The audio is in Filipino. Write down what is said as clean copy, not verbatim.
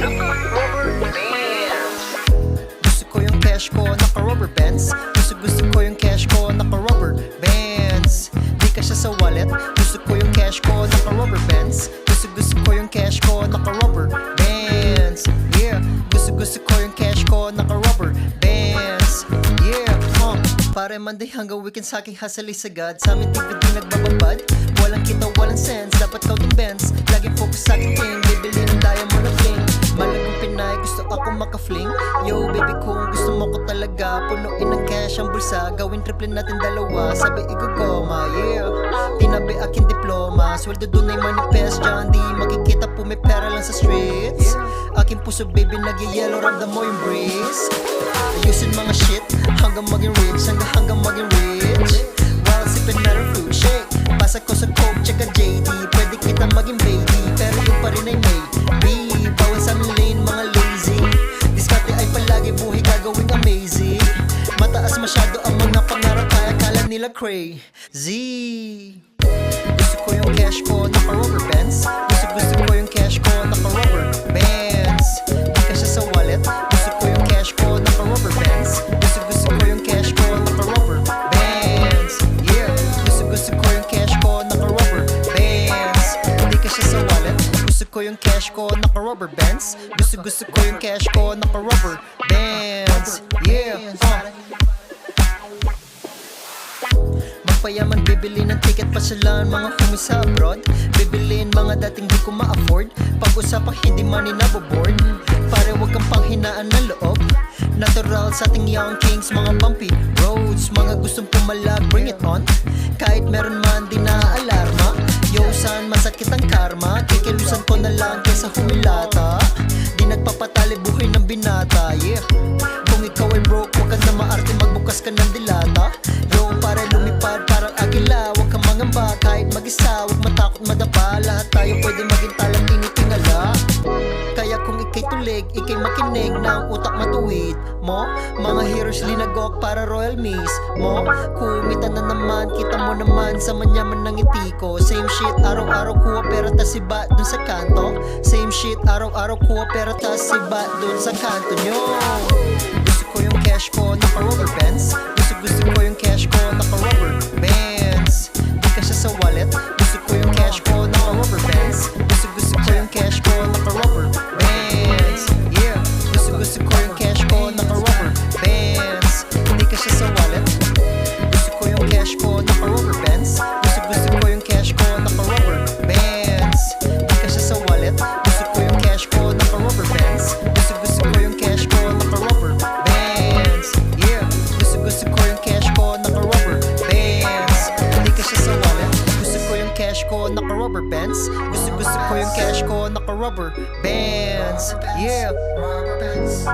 Rubber bands. Gusto ko yung cash ko, naka-rubber bands. Gusto ko yung cash ko, naka-rubber bands. Di ka siya sa wallet. Gusto ko yung cash ko, naka-rubber bands. Gusto ko yung cash ko, naka-rubber bands. Yeah, gusto ko yung cash ko, naka-rubber bands. Yeah, pare Monday hanggang weekend sa aking hustle is agad. Sa amin TV di nagbababad. Walang kita, walang sense. Dapat counting bands. Laging focus sa aking king. Bibili ng diamond na fling. Malagong Pinay, gusto ako maka-fling. Yo baby kung gusto mo ko talaga. Punuin ng cash ang bulsa. Gawin triple natin dalawa. Sabi igugoma, yeah. Tinabi aking diploma. Sweldo dun ay manifest. Diyan di makikita po may pera lang sa streets. Aking puso baby nag-yellow. Ramdam mo yung breeze. Ayusin mga shit hanggang maging rich. Hanggang maging rich. While sipping meron fruit shake. Pasa ko sa coke tsaka JD. Pwede kita maging baby. Pero yung pa rin ay may B. Bawal sa aming lane mga lazy. Diskarte ay palagi buhay gagawing amazing. Mataas masyado ang mga pangarap kaya kala nila crazy. Gusto ko yung cash ko naka-rubber bands. Gusto ko yung cash ko naka-rubber bands. Di ka siya sa wallet. Gusto ko yung cash ko naka-rubber bands. Gusto ko yung cash ko naka-rubber bands. Yeah, gusto ko yung cash ko naka-rubber bands. Di ka siya sa wallet. Gusto ko yung cash ko naka-rubber bands. Gusto ko yung cash ko naka-rubber bands. Yeah, Magpayaman, bibili ng ticket pa sila mga homies sa abroad. Bibiliin mga dating di ko ma-afford. Pag-usapang hindi money naboboard. Pare wag kang panghinaan ng loob. Natural sa ating young kings. Mga bumpy roads. Mga gustong pumalag, bring it on. Kahit meron man di na-alarma. Yo san masakit ang karma. Kikilusan ko na lang kesa humilata. Di nagpapatali buhay ng binata. Yeah, kung ikaw ay broke wag ka na maarte. Magbukas ka ng dilata. Yo para lumipad parang agila. Huwag kang mangamba kahit mag-isa. Huwag matakot madapa. Lahat tayo pwede maging talang tinitingala. Kaya kung ikay tulig, ikay makinig ng utak matuwid mo. Mga heroes linagok para royal miss mo. Kumita na naman, kita mo naman sa manyaman ng ngiti ko. Same shit, araw-araw kuha pera tas sibat dun sa kanto. Same shit, araw-araw kuha pera tas sibat dun sa kanto nyo. Gusto ko yung cash ko, naka-rubber bands. Gusto ko yung cash ko, naka-rubber bands. Di ka siya sa wallet. Gusto ko yung cash ko, naka-rubber bands. Gusto ko yung cash ko, naka-rubber bands. Yeah, gusto ko yung cash ko, naka-rubber bands. Di ka siya sa wallet. Gusto ko yung cash ko, naka-rubber bands. Gusto ko yung cash ko, naka-rubber bands. Di ka siya sa wallet. Gusto ko yung cash ko, naka-rubber bands. Gusto ko yung cash ko, naka-rubber bands. Yeah, gusto ko yung cash ko, naka-rubber bands. Di ka siya sa wallet. Gusto ko yung cash ko, naka-rubber bands. Gusto ko yung cash ko, naka-rubber bands. Yeah, rubber bands.